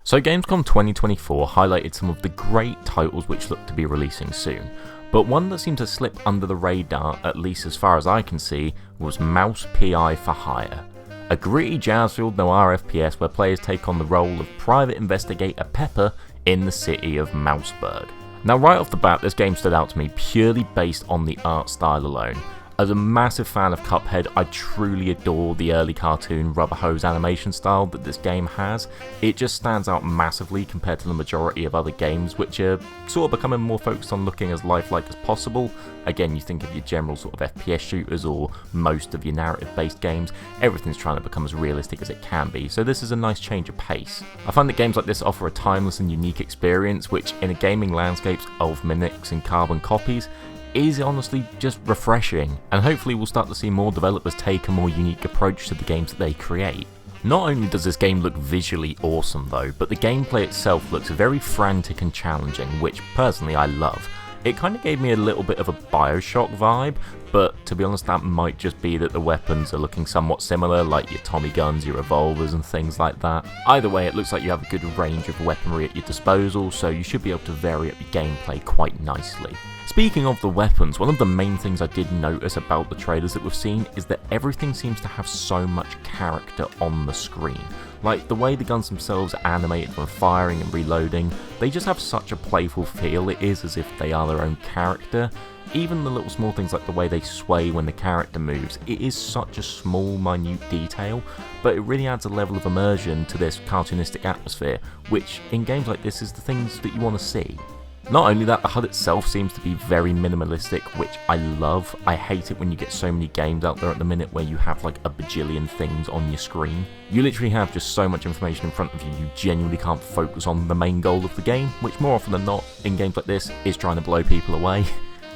So Gamescom 2024 highlighted some of the great titles which look to be releasing soon, but one that seemed to slip under the radar, at least as far as I can see, was Mouse PI for Hire. A gritty jazz-filled noir FPS where players take on the role of private investigator Pepper in the city of Mouseburg. Now right off the bat, this game stood out to me purely based on the art style alone. As a massive fan of Cuphead, I truly adore the early cartoon rubber hose animation style that this game has. It just stands out massively compared to the majority of other games, which are sort of becoming more focused on looking as lifelike as possible. Again, you think of your general sort of FPS shooters or most of your narrative-based games, everything's trying to become as realistic as it can be, so this is a nice change of pace. I find that games like this offer a timeless and unique experience, which in a gaming landscape of mimics and carbon copies, is honestly just refreshing, and hopefully we'll start to see more developers take a more unique approach to the games that they create. Not only does this game look visually awesome though, but the gameplay itself looks very frantic and challenging, which personally I love. It kind of gave me a little bit of a Bioshock vibe, but to be honest that might just be that the weapons are looking somewhat similar, like your Tommy guns, your revolvers and things like that. Either way, it looks like you have a good range of weaponry at your disposal, so you should be able to vary up your gameplay quite nicely. Speaking of the weapons, one of the main things I did notice about the trailers that we've seen is that everything seems to have so much character on the screen. Like the way the guns themselves are animated when firing and reloading, they just have such a playful feel. It is as if they are their own character. Even the little small things like the way they sway when the character moves, it is such a small, minute detail, but it really adds a level of immersion to this cartoonistic atmosphere, which in games like this is the things that you want to see. Not only that, the HUD itself seems to be very minimalistic, which I love. I hate it when you get so many games out there at the minute where you have like a bajillion things on your screen. You literally have just so much information in front of you, you genuinely can't focus on the main goal of the game, which more often than not, in games like this, is trying to blow people away.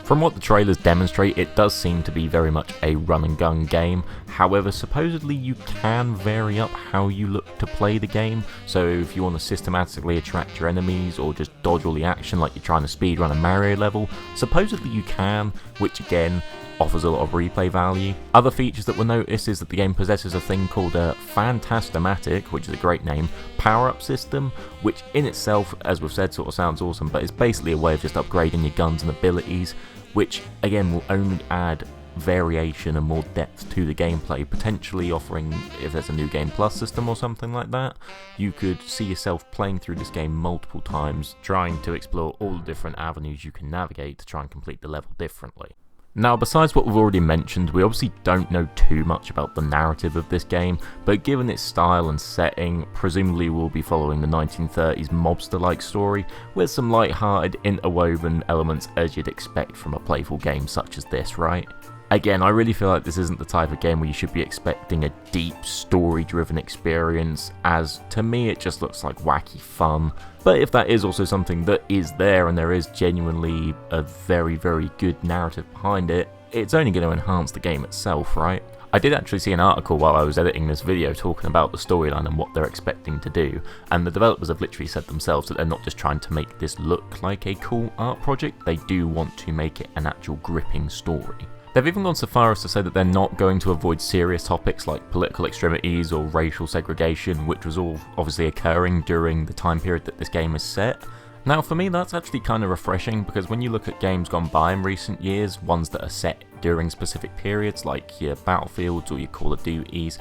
From what the trailers demonstrate, it does seem to be very much a run and gun game. However, supposedly you can vary up how you look to play the game, so if you want to systematically attract your enemies or just dodge all the action like you're trying to speedrun a Mario level, supposedly you can, which again offers a lot of replay value. Other features that were noticed is that the game possesses a thing called a Fantastomatic, which is a great name, power-up system, which in itself, as we've said, sort of sounds awesome, but it's basically a way of just upgrading your guns and abilities, which again will only add variation and more depth to the gameplay, potentially offering, if there's a new Game Plus system or something like that, you could see yourself playing through this game multiple times, trying to explore all the different avenues you can navigate to try and complete the level differently. Now, besides what we've already mentioned, we obviously don't know too much about the narrative of this game, but given its style and setting, presumably we'll be following the 1930s mobster-like story, with some light-hearted, interwoven elements as you'd expect from a playful game such as this, right? Again, I really feel like this isn't the type of game where you should be expecting a deep, story-driven experience, as to me it just looks like wacky fun. But if that is also something that is there and there is genuinely a very, very good narrative behind it, it's only going to enhance the game itself, right? I did actually see an article while I was editing this video talking about the storyline and what they're expecting to do, and the developers have literally said themselves that they're not just trying to make this look like a cool art project, they do want to make it an actual gripping story. They've even gone so far as to say that they're not going to avoid serious topics like political extremities or racial segregation, which was all obviously occurring during the time period that this game is set. Now for me that's actually kind of refreshing, because when you look at games gone by in recent years, ones that are set during specific periods like your Battlefields or your Call of Duties,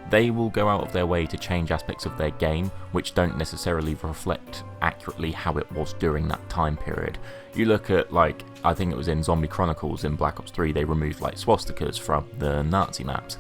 they will go out of their way to change aspects of their game which don't necessarily reflect accurately how it was during that time period. You look at, like, I think it was in Zombie Chronicles in Black Ops 3, they removed like swastikas from the Nazi maps.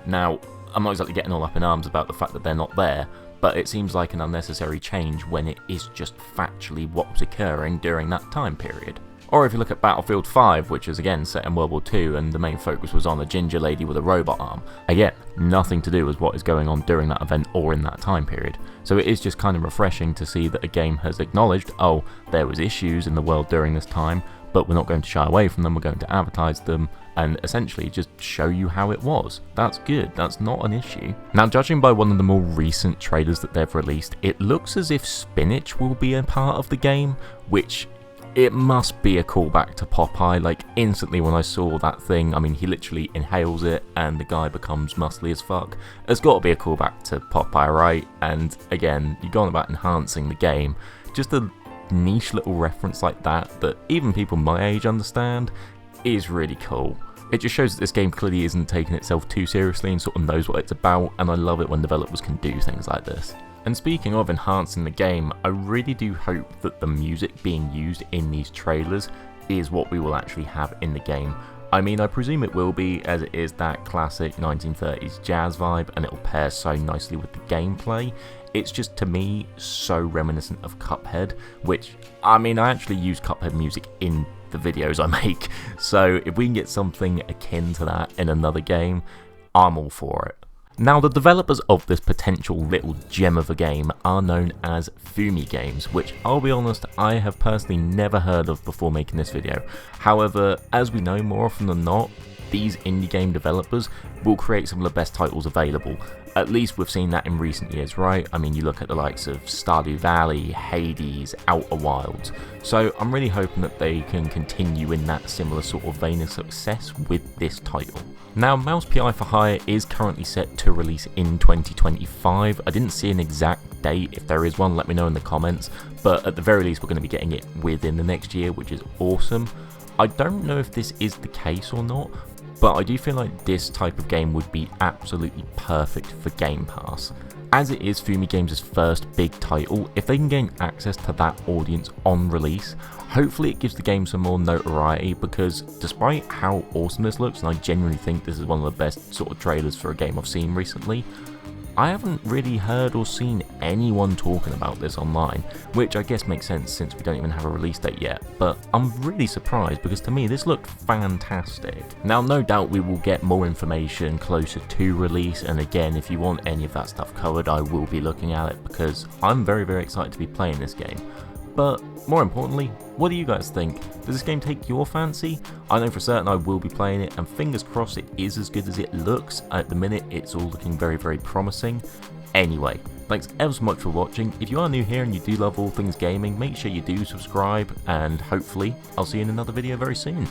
Now, I'm not exactly getting all up in arms about the fact that they're not there, but it seems like an unnecessary change when it is just factually what was occurring during that time period. Or if you look at Battlefield 5, which is again set in World War II and the main focus was on a ginger lady with a robot arm, again, nothing to do with what is going on during that event or in that time period. So it is just kind of refreshing to see that a game has acknowledged, oh, there was issues in the world during this time, but we're not going to shy away from them, we're going to advertise them, and essentially just show you how it was. That's good, that's not an issue. Now, judging by one of the more recent trailers that they've released, it looks as if spinach will be a part of the game, which it must be a callback to Popeye. Like, instantly when I saw that thing, I mean, he literally inhales it and the guy becomes muscly as fuck. It's got to be a callback to Popeye, right? And again, you're going about enhancing the game. Just a niche little reference like that even people my age understand is really cool. It just shows that this game clearly isn't taking itself too seriously and sort of knows what it's about, and I love it when developers can do things like this. And speaking of enhancing the game, I really do hope that the music being used in these trailers is what we will actually have in the game. I mean, I presume it will be, as it is that classic 1930s jazz vibe, and it'll pair so nicely with the gameplay. It's just, to me, so reminiscent of Cuphead, which, I mean, I actually use Cuphead music in the videos I make, so if we can get something akin to that in another game, I'm all for it. Now, the developers of this potential little gem of a game are known as Fumi Games, which, I'll be honest, I have personally never heard of before making this video. However, as we know, more often than not, these indie game developers will create some of the best titles available. At least we've seen that in recent years, right? I mean, you look at the likes of Stardew Valley, Hades, Outer Wilds. So I'm really hoping that they can continue in that similar sort of vein of success with this title. Now, Mouse PI for Hire is currently set to release in 2025. I didn't see an exact date. If there is one, let me know in the comments. But at the very least, we're going to be getting it within the next year, which is awesome. I don't know if this is the case or not, but I do feel like this type of game would be absolutely perfect for Game Pass. As it is Fumi Games' first big title, if they can gain access to that audience on release, hopefully it gives the game some more notoriety, because despite how awesome this looks, and I genuinely think this is one of the best sort of trailers for a game I've seen recently, I haven't really heard or seen anyone talking about this online, which I guess makes sense since we don't even have a release date yet, but I'm really surprised because to me this looked fantastic. Now, no doubt we will get more information closer to release, and again, if you want any of that stuff covered, I will be looking at it because I'm very, very excited to be playing this game. But more importantly, what do you guys think? Does this game take your fancy? I know for certain I will be playing it, and fingers crossed it is as good as it looks. At the minute, it's all looking very, very promising. Anyway, thanks ever so much for watching. If you are new here and you do love all things gaming, make sure you do subscribe, and hopefully I'll see you in another video very soon.